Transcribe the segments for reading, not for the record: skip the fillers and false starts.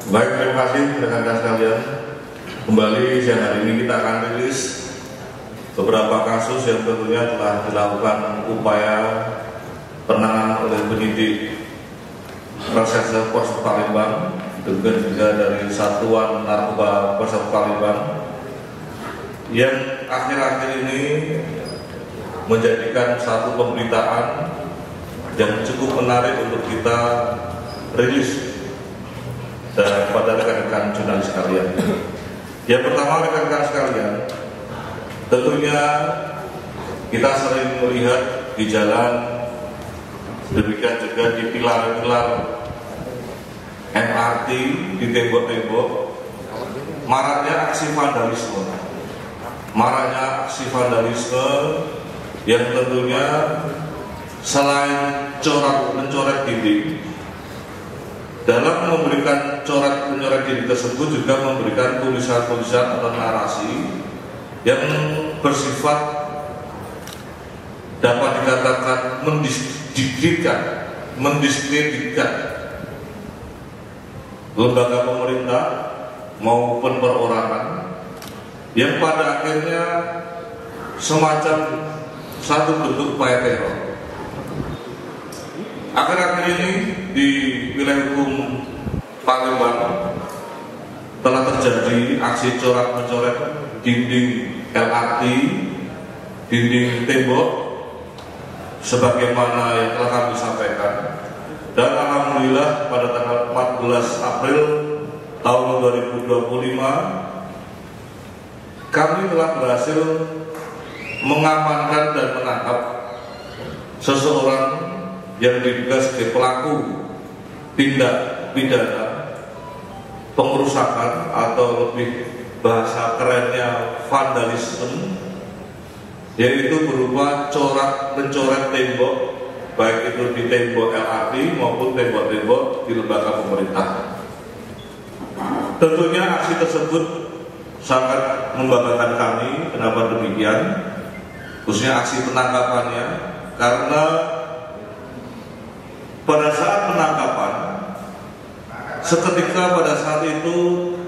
Baik, terima kasih rekan-rekan sekalian. Kembali siang hari ini kita akan rilis beberapa kasus yang tentunya telah dilakukan upaya penanganan oleh penyidik Reserse Polres Palembang, juga dari Satuan Narkoba Polres Palembang, yang akhir-akhir ini menjadikan satu pemberitaan yang cukup menarik untuk kita rilis dan kepada rekan-rekan jurnalis sekalian. Yang pertama, rekan-rekan sekalian, tentunya kita sering melihat di jalan, demikian juga di pilar-pilar MRT, di tembok-tembok, maraknya aksi vandalisme. Maraknya aksi vandalisme yang tentunya selain mencoret dinding, dalam memberikan coret-mencoret dinding tersebut juga memberikan tulisan-tulisan atau narasi yang bersifat dapat dikatakan mendiskreditkan lembaga pemerintah maupun perorangan, yang pada akhirnya semacam satu bentuk upaya teror. Akhir-akhir ini di wilayah hukum Palembang telah terjadi aksi coret-mencoret dinding LRT, dinding tembok, sebagaimana yang telah kami sampaikan. Dan alhamdulillah pada tanggal 14 April tahun 2025 kami telah berhasil mengamankan dan menangkap seseorang yang diduga sebagai pelaku tindak pidana pengerusakan atau lebih bahasa kerennya vandalisme, yaitu berupa mencoret tembok, baik itu di tembok LRT maupun tembok-tembok di lembaga pemerintah. Tentunya aksi tersebut sangat membanggakan kami. Kenapa demikian? Khususnya aksi penangkapannya, karena pada saat penangkapan, seketika pada saat itu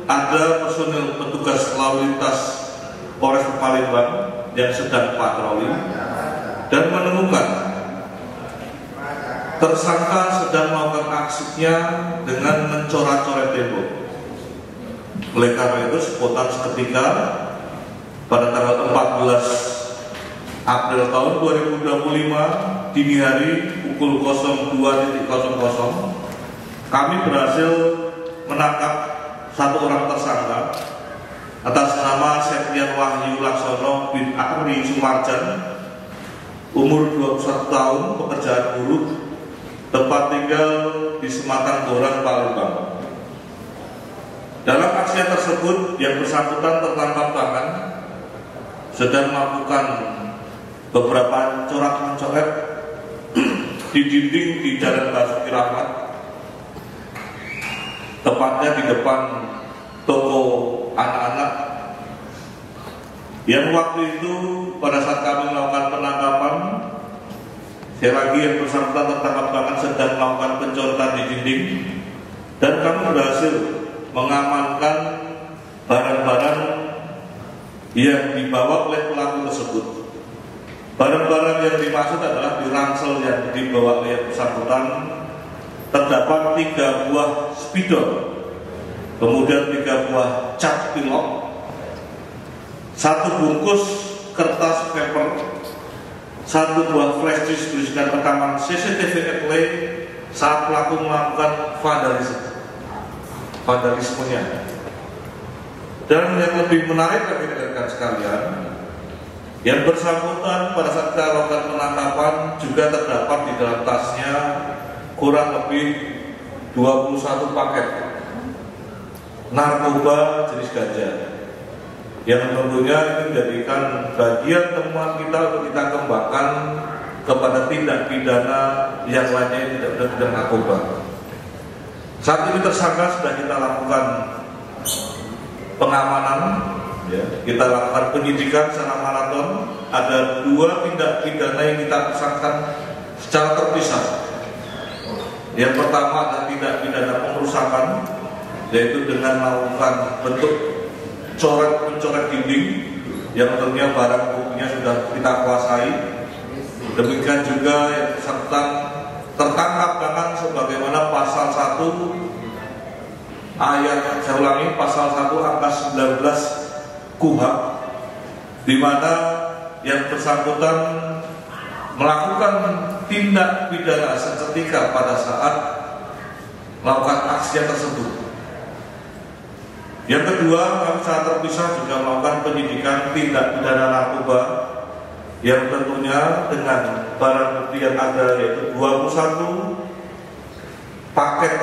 ada personil petugas lalu lintas Polres Palembang yang sedang patroli dan menemukan tersangka sedang melakukan aksinya dengan mencoret-coret tembok. Oleh karena itu, spontan seketika pada tanggal 14 April tahun 2025 dini hari pukul 02.00 kami berhasil menangkap satu orang tersangka atas nama Septian Wahyu Laksono bin Akri Sumarjan, umur 21 tahun, pekerjaan buruh, tempat tinggal di Sematang Gorang, Palembang. Dalam aksi tersebut yang bersangkutan tertangkap tangan sedang melakukan beberapa coret-mencoret di dinding di Jalan Basuki Rahmat, tepatnya di depan toko anak-anak, yang waktu itu pada saat kami melakukan penangkapan, sekali lagi yang bersangkutan tertangkap tangan sedang melakukan pencoretan di dinding, dan kami berhasil mengamankan barang-barang yang dibawa oleh pelaku tersebut. Barang-barang yang dimaksud adalah di ransel yang dibawa oleh bersangkutan terdapat 3 buah spidol, kemudian 3 buah cat pilok, 1 bungkus kertas paper, 1 buah flash disk berisikan rekaman CCTV replay saat pelaku melakukan vandalismenya. Dan yang lebih menarik bagi rekan sekalian, yang bersangkutan pada saat kita lakukan penangkapan juga terdapat di dalam tasnya kurang lebih 21 paket narkoba jenis ganja, yang tentunya ini menjadikan bagian temuan kita untuk kita kembangkan kepada tindak pidana yang lainnya yang tidak bidang narkoba. Saat ini tersangka sudah kita lakukan pengamanan, ya, kita lakukan penyidikan secara maraton. Ada 2 tindak pidana yang kita tersangkakan secara terpisah. Yang pertama adalah tindak pidana pengerusakan yaitu dengan melakukan bentuk coret-mencoret dinding yang tentunya barang buktinya sudah kita kuasai. Demikian juga yang bersangkutan tertangkap tangan sebagaimana pasal 1 ayat, saya ulangi, pasal 1 angka 19 KUHP, di mana yang bersangkutan melakukan tindak pidana seketika pada saat melakukan aksi tersebut. Yang kedua, kami secara terpisah juga melakukan penyidikan tindak pidana narkoba yang tentunya dengan barang bukti yang ada, yaitu 21 paket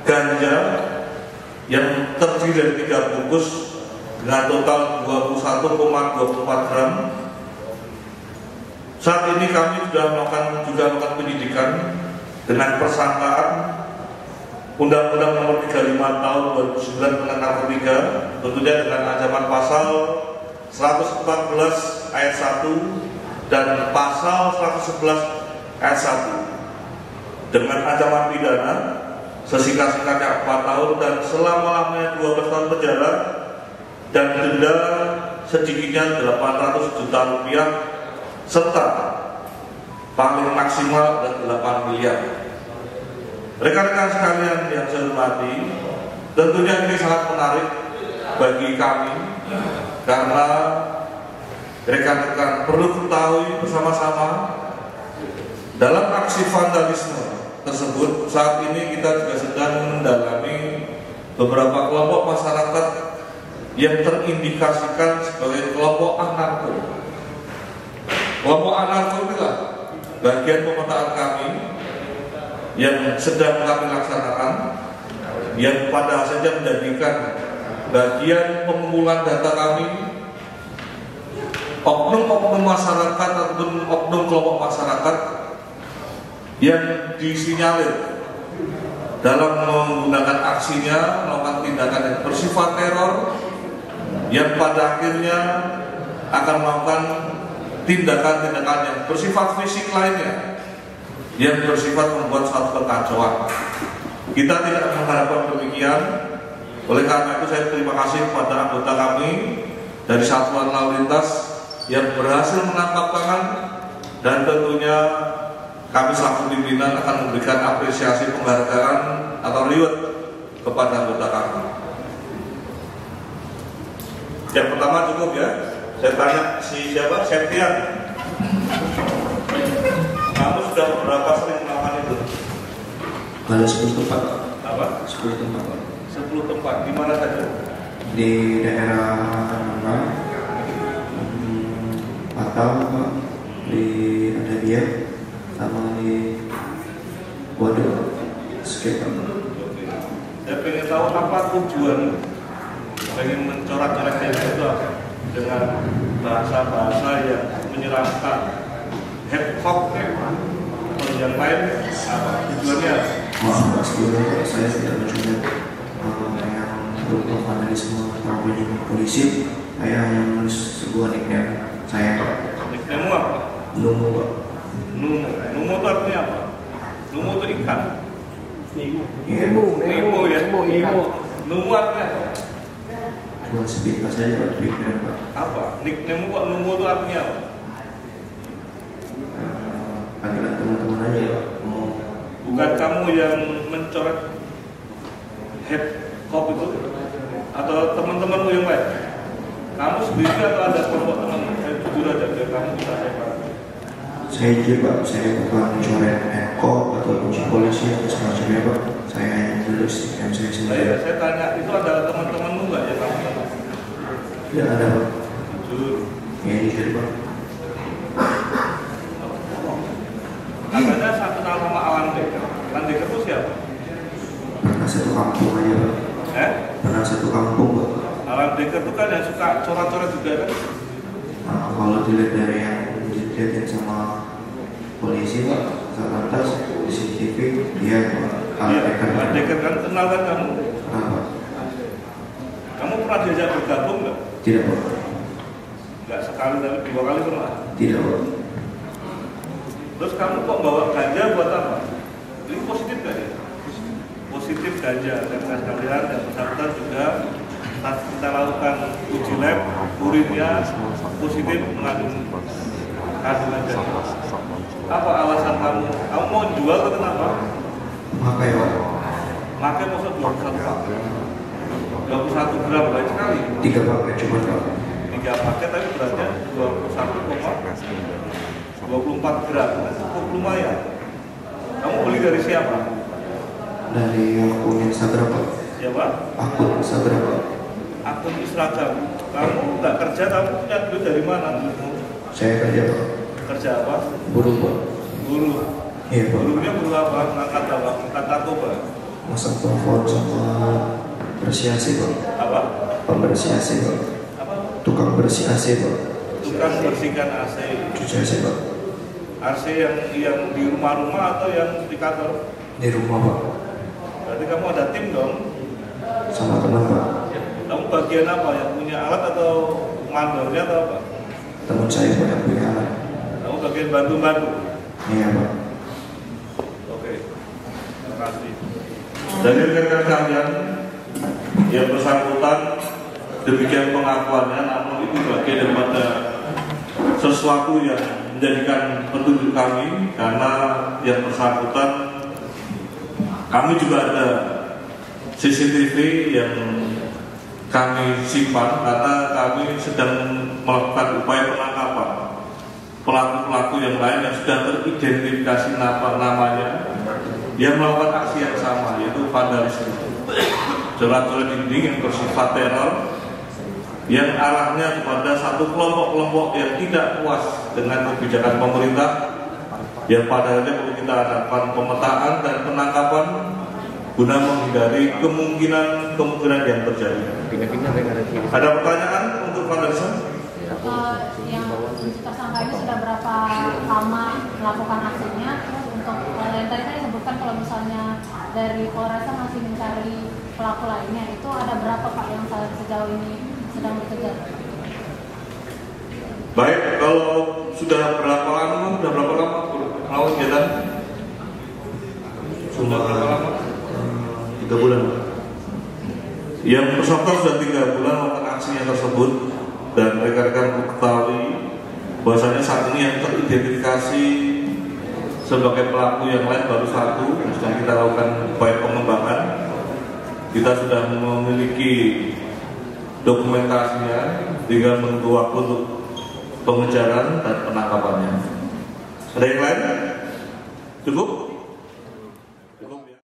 ganja yang terdiri dari 3 bungkus dengan total 21,24 gram. Saat ini kami sudah melakukan penyidikan dengan persangkaan Undang-Undang Nomor 35 Tahun 2009 tentang narkotika, tentunya dengan ancaman pasal 114 ayat 1 dan pasal 111 ayat 1 dengan ancaman pidana sesingkat-singkatnya 4 tahun dan selama-lamanya 12 tahun penjara dan denda sedikitnya 800 juta rupiah serta paling maksimal dan 8 miliar. Rekan-rekan sekalian yang saya hormati, tentunya ini sangat menarik bagi kami karena rekan-rekan perlu ketahui bersama-sama dalam aksi vandalisme tersebut. Saat ini kita juga sedang mendalami beberapa kelompok masyarakat yang terindikasikan sebagai kelompok anarko. Kelompok anarko inilah bagian pemetaan kami yang sedang kami laksanakan, yang pada akhirnya menjadikan bagian pengumpulan data kami oknum-oknum masyarakat ataupun oknum kelompok masyarakat yang disinyalir dalam menggunakan aksinya melakukan tindakan yang bersifat teror, yang pada akhirnya akan melakukan tindakan-tindakan yang bersifat fisik lainnya, yang bersifat membuat suatu kekacauan. Kita tidak mengharapkan demikian. Oleh karena itu saya terima kasih kepada anggota kami dari Satuan Lalu Lintas yang berhasil menangkap tangan, dan tentunya kami selaku pimpinan akan memberikan apresiasi penghargaan atau reward kepada anggota kami. Yang pertama cukup ya. Saya tanya siapa? Septian. Kamu sudah berapa sering melakukan itu? Ada 10 tempat. Apa? 10 tempat. 10 tempat. Di mana saja? Di daerah Anambas, Patal, di ada dia, sama di Waduh, sekitar. Saya pengen tahu apa tujuan pengen mencoret-coretnya itu dengan bahasa-bahasa yang menyeramkan, hip hop atau yang lain, apa tujuannya? Maaf, sebelumnya saya tidak mencoba yang berupa vandalisme atau menyinggung polisi. Saya hanya menulis sebuah nickname saya, Pak. Nickname apa? Numu, Pak. Numu. Numu itu artinya apa? Numu itu ikan. Nemo ya. Numu artinya apa? Cuma sepintas saja, Pak. Pikiran, Pak. Apa? Nickname kok Numu itu artinya apa? Panggilan teman-teman aja, Pak. Bukan kamu yang mencoret hip hop itu, atau teman-temanmu yang lain? Kamu sendiri atau ada kelompok teman? Jujur aja, biar kamu bisa hebat. Saya jujur, Pak. Saya bukan mencoret eko atau kunci polisi atau semacamnya, Pak. Saya hanya menulis yang saya sendiri. Saya tanya, itu adalah teman-temanmu nggak ya kamu? Tidak ada, Pak. Jujur. Ya, jujur, Pak. Katanya saya kenal sama Alan Deker. Alan Deker itu siapa? Pernah satu kampung aja, Pak. Pernah satu kampung, Pak. Alan Deker itu kan yang suka coret-coret juga kan? Nah, kalau dilihat dari yang dilihatin sama polisi, Pak, lantas di CCTV, dia Alan Deker. Alan Deker kan kenal kan kamu? Kenapa? Kamu pernah diajak bergabung nggak? Tidak, Pak. Nggak sekali tapi 2 kali pernah. Tidak, Pak. Terus kamu kok bawa ganja buat apa? Ini positif gak ya? positif ganja. Dan sekalian yang bersangkutan juga kita lakukan uji lab, urinnya positif mengandung kandungan ganja. Apa alasan kamu? Kamu mau jual atau kenapa? Pakai Pak. Pakai maksud 21 paket. 21 gram banyak sekali. 3 paket cuma Pak. 3 paket tapi beratnya 21,24 gram. Cukup lumayan. Kamu beli dari siapa? Dari akun Instagram Pak. Siapa? Akun Instagram Pak. Akun Instagram. Kamu nggak kerja, kamu punya duit dari mana? Saya kerja Pak. Kerja apa? Buruh Pak. Buruh. Iya Pak. Buruhnya buruh apa? Ngangkat apa? Ngangkat narkoba. Masak telepon sama bersih AC Pak. Apa? Pembersih AC Pak. Apa? Tukang bersih AC Pak. Tukang bersihkan AC. Cuci AC Pak. AC yang di rumah-rumah atau yang di kantor? Di rumah Pak. Berarti kamu ada tim dong? Sama teman Pak. Kamu bagian apa? Yang punya alat atau mandornya atau apa? Teman saya Pak yang punya alat. Kamu bagian bantu-bantu? Iya Pak. Oke. Terima kasih. Dari rekan kalian yang bersangkutan demikian pengakuannya, namun itu bagian daripada sesuatu yang menjadikan petunjuk kami, karena yang bersangkutan kami juga ada CCTV yang kami simpan karena kami sedang melakukan upaya penangkapan pelaku-pelaku yang lain yang sudah teridentifikasi namanya yang melakukan aksi yang sama, yaitu vandalisme, coret-coret dinding yang bersifat teror yang arahnya kepada satu kelompok-kelompok yang tidak puas dengan kebijakan pemerintah, yang pada akhirnya perlu kita lakukan pemetaan dan penangkapan guna menghindari kemungkinan yang terjadi. Ada pertanyaan untuk vandalisme? Yang tersangka ini sudah berapa lama melakukan aksinya? Terus untuk yang tadi saya sebutkan kalau misalnya dari Polresta masih mencari pelaku lainnya, itu ada berapa Pak yang sejauh ini sedang dikejar? Baik, kalau sudah berapa lama melakukan kegiatan? Sudah berapa lama? 3 bulan. Yang bersangkutan sudah 3 bulan melakukan aksinya tersebut, dan rekan-rekan ketahui bahwasanya saat ini yang teridentifikasi sebagai pelaku yang lain baru 1, yang sedang kita lakukan upaya pengembangan. Kita sudah memiliki dokumentasinya, tinggal menunggu waktu untuk pengejaran dan penangkapannya. Ada yang lain? Cukup?